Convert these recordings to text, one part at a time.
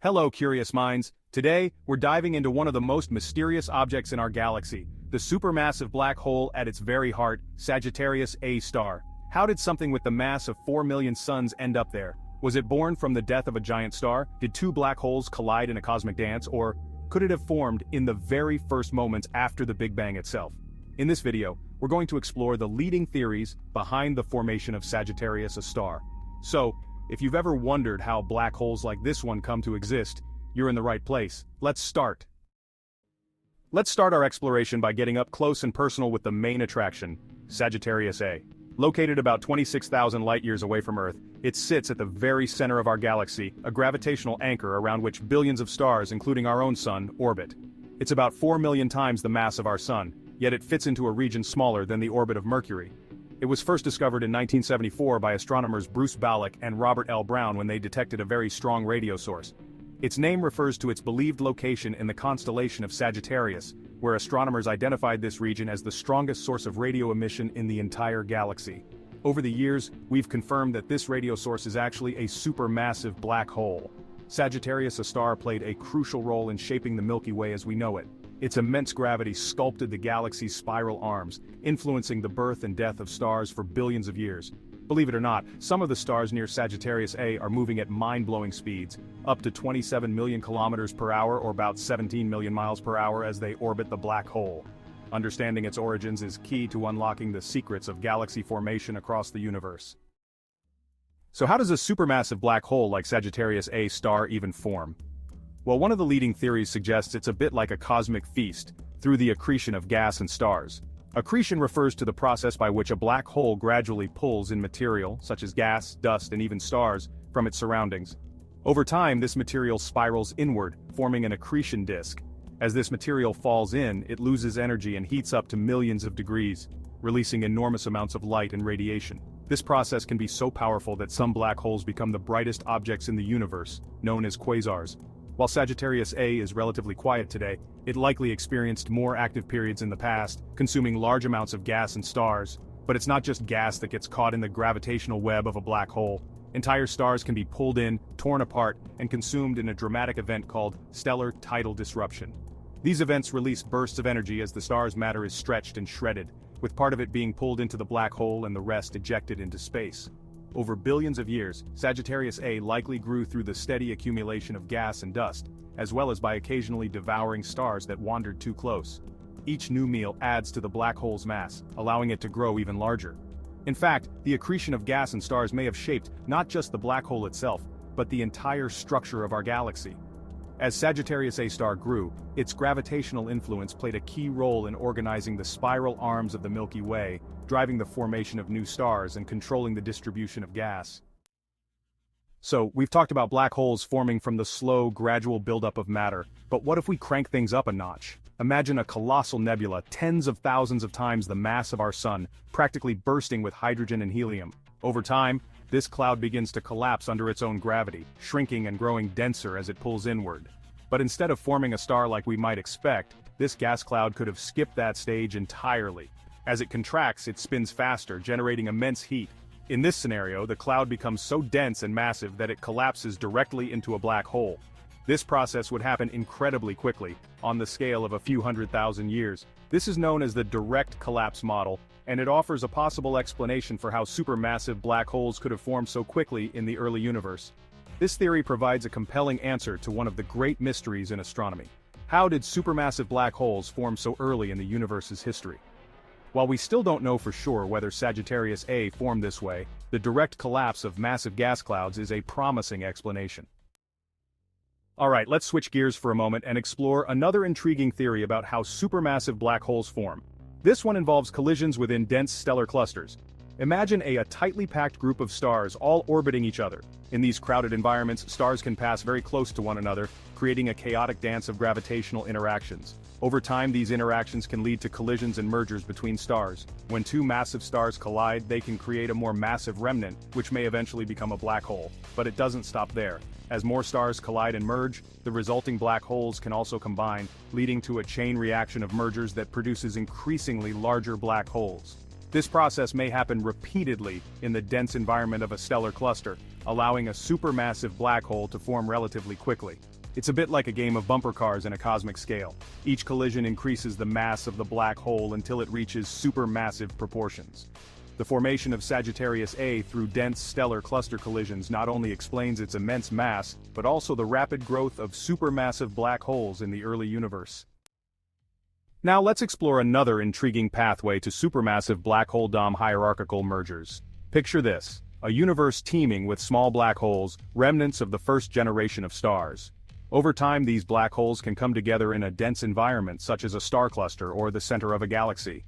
Hello, curious minds. Today, we're diving into one of the most mysterious objects in our galaxy, the supermassive black hole at its very heart, Sagittarius A star. How did something with the mass of 4 million suns end up there? Was it born from the death of a giant star? Did two black holes collide in a cosmic dance? Or could it have formed in the very first moments after the Big Bang itself? In this video, we're going to explore the leading theories behind the formation of Sagittarius A star. So, if you've ever wondered how black holes like this one come to exist, you're in the right place. Let's start. Let's start our exploration by getting up close and personal with the main attraction, Sagittarius A. Located about 26,000 light-years away from Earth, it sits at the very center of our galaxy, a gravitational anchor around which billions of stars, including our own sun, orbit. It's about 4 million times the mass of our sun, yet it fits into a region smaller than the orbit of Mercury. It was first discovered in 1974 by astronomers Bruce Ballack and Robert L. Brown when they detected a very strong radio source. Its name refers to its believed location in the constellation of Sagittarius, where astronomers identified this region as the strongest source of radio emission in the entire galaxy. Over the years, we've confirmed that this radio source is actually a supermassive black hole. Sagittarius A star played a crucial role in shaping the Milky Way as we know it. Its immense gravity sculpted the galaxy's spiral arms, influencing the birth and death of stars for billions of years. Believe it or not, some of the stars near Sagittarius A are moving at mind-blowing speeds, up to 27 million kilometers per hour or about 17 million miles per hour as they orbit the black hole. Understanding its origins is key to unlocking the secrets of galaxy formation across the universe. So how does a supermassive black hole like Sagittarius A star even form? Well, one of the leading theories suggests it's a bit like a cosmic feast, through the accretion of gas and stars. Accretion refers to the process by which a black hole gradually pulls in material, such as gas, dust, and even stars, from its surroundings. Over time, this material spirals inward, forming an accretion disk. As this material falls in, it loses energy and heats up to millions of degrees, releasing enormous amounts of light and radiation. This process can be so powerful that some black holes become the brightest objects in the universe, known as quasars. While Sagittarius A is relatively quiet today, it likely experienced more active periods in the past, consuming large amounts of gas and stars. But it's not just gas that gets caught in the gravitational web of a black hole. Entire stars can be pulled in, torn apart, and consumed in a dramatic event called stellar tidal disruption. These events release bursts of energy as the star's matter is stretched and shredded, with part of it being pulled into the black hole and the rest ejected into space. Over billions of years, Sagittarius A likely grew through the steady accumulation of gas and dust, as well as by occasionally devouring stars that wandered too close. Each new meal adds to the black hole's mass, allowing it to grow even larger. In fact, the accretion of gas and stars may have shaped not just the black hole itself, but the entire structure of our galaxy. As Sagittarius A star grew, its gravitational influence played a key role in organizing the spiral arms of the Milky Way, driving the formation of new stars and controlling the distribution of gas. So, we've talked about black holes forming from the slow, gradual buildup of matter, but what if we crank things up a notch? Imagine a colossal nebula tens of thousands of times the mass of our sun, practically bursting with hydrogen and helium. Over time, this cloud begins to collapse under its own gravity, shrinking and growing denser as it pulls inward. But instead of forming a star like we might expect, this gas cloud could have skipped that stage entirely. As it contracts, it spins faster, generating immense heat. In this scenario, the cloud becomes so dense and massive that it collapses directly into a black hole. This process would happen incredibly quickly, on the scale of a few 100,000 years. This is known as the direct collapse model, and it offers a possible explanation for how supermassive black holes could have formed so quickly in the early universe. This theory provides a compelling answer to one of the great mysteries in astronomy. How did supermassive black holes form so early in the universe's history? While we still don't know for sure whether Sagittarius A formed this way, the direct collapse of massive gas clouds is a promising explanation. Alright, let's switch gears for a moment and explore another intriguing theory about how supermassive black holes form. This one involves collisions within dense stellar clusters. Imagine a tightly packed group of stars all orbiting each other. In these crowded environments, stars can pass very close to one another, creating a chaotic dance of gravitational interactions. Over time, these interactions can lead to collisions and mergers between stars. When two massive stars collide, they can create a more massive remnant, which may eventually become a black hole. But it doesn't stop there. As more stars collide and merge, the resulting black holes can also combine, leading to a chain reaction of mergers that produces increasingly larger black holes. This process may happen repeatedly in the dense environment of a stellar cluster, allowing a supermassive black hole to form relatively quickly. It's a bit like a game of bumper cars in a cosmic scale. Each collision increases the mass of the black hole until it reaches supermassive proportions. The formation of Sagittarius A through dense stellar cluster collisions not only explains its immense mass, but also the rapid growth of supermassive black holes in the early universe. Now let's explore another intriguing pathway to supermassive black hole DOM hierarchical mergers. Picture this: a universe teeming with small black holes, remnants of the first generation of stars. Over time, these black holes can come together in a dense environment such as a star cluster or the center of a galaxy.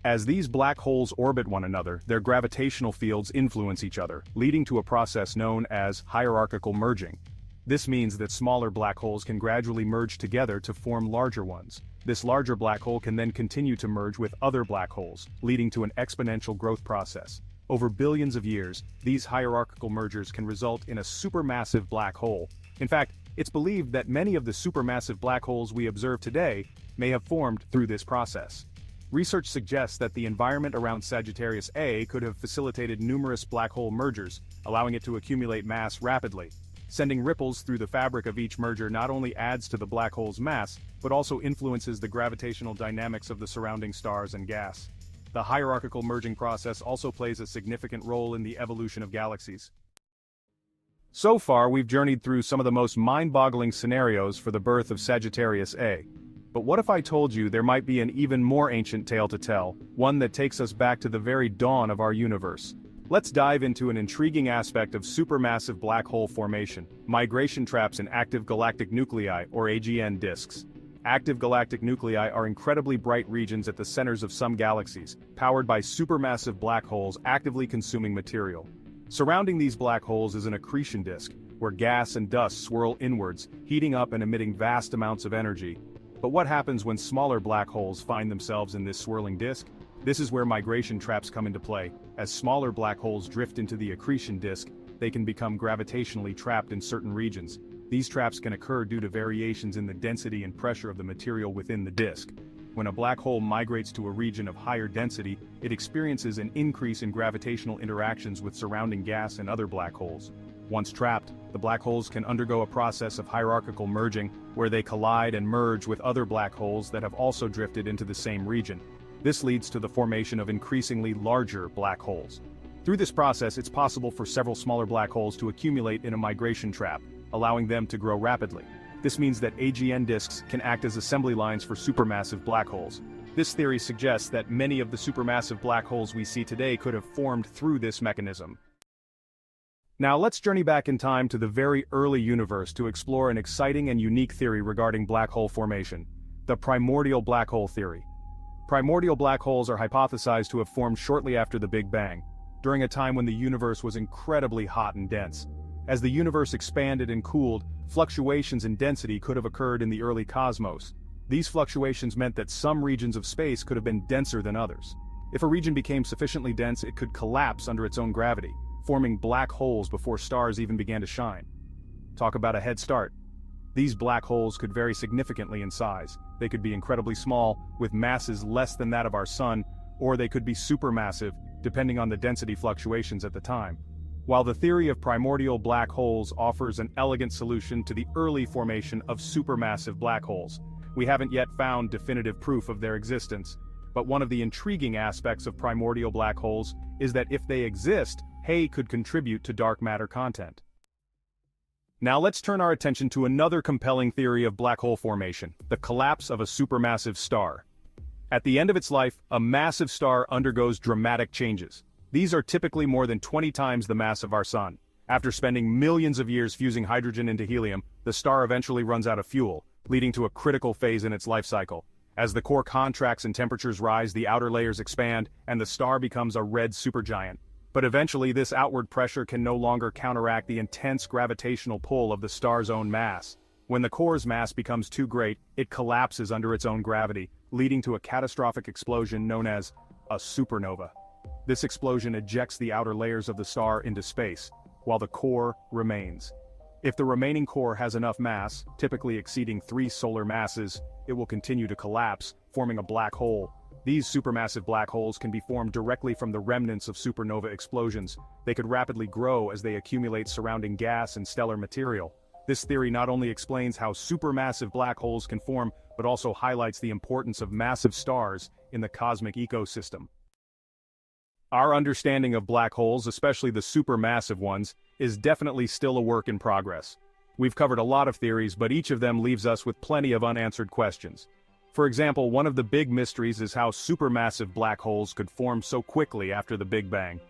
As these black holes orbit one another, their gravitational fields influence each other, leading to a process known as hierarchical merging. This means that smaller black holes can gradually merge together to form larger ones. This larger black hole can then continue to merge with other black holes, leading to an exponential growth process. Over billions of years, these hierarchical mergers can result in a supermassive black hole. In fact, it's believed that many of the supermassive black holes we observe today may have formed through this process. Research suggests that the environment around Sagittarius A could have facilitated numerous black hole mergers, allowing it to accumulate mass rapidly. Sending ripples through the fabric of each merger not only adds to the black hole's mass, but also influences the gravitational dynamics of the surrounding stars and gas. The hierarchical merging process also plays a significant role in the evolution of galaxies. So far, we've journeyed through some of the most mind-boggling scenarios for the birth of Sagittarius A. But what if I told you there might be an even more ancient tale to tell, one that takes us back to the very dawn of our universe? Let's dive into an intriguing aspect of supermassive black hole formation: migration traps in active galactic nuclei, or AGN disks. Active galactic nuclei are incredibly bright regions at the centers of some galaxies, powered by supermassive black holes actively consuming material. Surrounding these black holes is an accretion disk, where gas and dust swirl inwards, heating up and emitting vast amounts of energy. But what happens when smaller black holes find themselves in this swirling disk? This is where migration traps come into play. As smaller black holes drift into the accretion disk, they can become gravitationally trapped in certain regions. These traps can occur due to variations in the density and pressure of the material within the disk. When a black hole migrates to a region of higher density, it experiences an increase in gravitational interactions with surrounding gas and other black holes. Once trapped, the black holes can undergo a process of hierarchical merging, where they collide and merge with other black holes that have also drifted into the same region. This leads to the formation of increasingly larger black holes. Through this process, it's possible for several smaller black holes to accumulate in a migration trap, allowing them to grow rapidly. This means that AGN disks can act as assembly lines for supermassive black holes. This theory suggests that many of the supermassive black holes we see today could have formed through this mechanism. Now let's journey back in time to the very early universe to explore an exciting and unique theory regarding black hole formation: the primordial black hole theory. Primordial black holes are hypothesized to have formed shortly after the Big Bang, during a time when the universe was incredibly hot and dense. As the universe expanded and cooled, fluctuations in density could have occurred in the early cosmos. These fluctuations meant that some regions of space could have been denser than others. If a region became sufficiently dense, it could collapse under its own gravity, forming black holes before stars even began to shine. Talk about a head start. These black holes could vary significantly in size. They could be incredibly small, with masses less than that of our sun, or they could be supermassive, depending on the density fluctuations at the time. While the theory of primordial black holes offers an elegant solution to the early formation of supermassive black holes, we haven't yet found definitive proof of their existence. But one of the intriguing aspects of primordial black holes is that if they exist, they could contribute to dark matter content. Now let's turn our attention to another compelling theory of black hole formation: the collapse of a supermassive star. At the end of its life, a massive star undergoes dramatic changes. These are typically more than 20 times the mass of our sun. After spending millions of years fusing hydrogen into helium, the star eventually runs out of fuel, leading to a critical phase in its life cycle. As the core contracts and temperatures rise, the outer layers expand, and the star becomes a red supergiant. But eventually, this outward pressure can no longer counteract the intense gravitational pull of the star's own mass. When the core's mass becomes too great, it collapses under its own gravity, leading to a catastrophic explosion known as a supernova. This explosion ejects the outer layers of the star into space, while the core remains. If the remaining core has enough mass, typically exceeding 3 solar masses, it will continue to collapse, forming a black hole. These supermassive black holes can be formed directly from the remnants of supernova explosions. They could rapidly grow as they accumulate surrounding gas and stellar material. This theory not only explains how supermassive black holes can form, but also highlights the importance of massive stars in the cosmic ecosystem. Our understanding of black holes, especially the supermassive ones, is definitely still a work in progress. We've covered a lot of theories, but each of them leaves us with plenty of unanswered questions. For example, one of the big mysteries is how supermassive black holes could form so quickly after the Big Bang.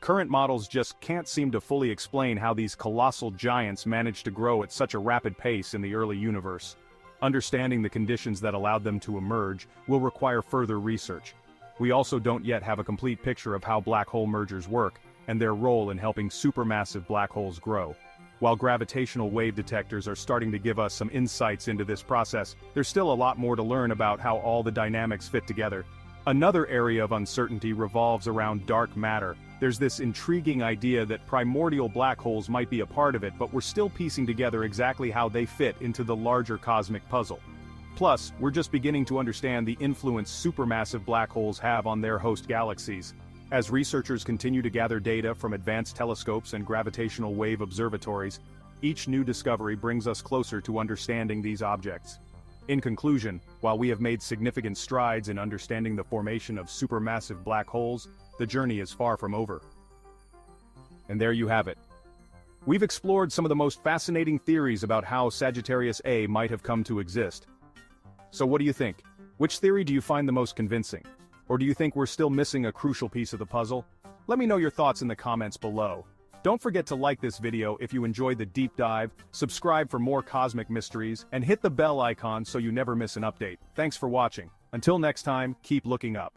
Current models just can't seem to fully explain how these colossal giants managed to grow at such a rapid pace in the early universe. Understanding the conditions that allowed them to emerge will require further research. We also don't yet have a complete picture of how black hole mergers work and their role in helping supermassive black holes grow. While gravitational wave detectors are starting to give us some insights into this process, there's still a lot more to learn about how all the dynamics fit together. Another area of uncertainty revolves around dark matter. There's this intriguing idea that primordial black holes might be a part of it, but we're still piecing together exactly how they fit into the larger cosmic puzzle. Plus, we're just beginning to understand the influence supermassive black holes have on their host galaxies. As researchers continue to gather data from advanced telescopes and gravitational wave observatories, each new discovery brings us closer to understanding these objects. In conclusion, while we have made significant strides in understanding the formation of supermassive black holes, the journey is far from over. And there you have it. We've explored some of the most fascinating theories about how Sagittarius A might have come to exist. So what do you think? Which theory do you find the most convincing? Or do you think we're still missing a crucial piece of the puzzle? Let me know your thoughts in the comments below. Don't forget to like this video if you enjoyed the deep dive, subscribe for more cosmic mysteries, and hit the bell icon so you never miss an update. Thanks for watching. Until next time, keep looking up.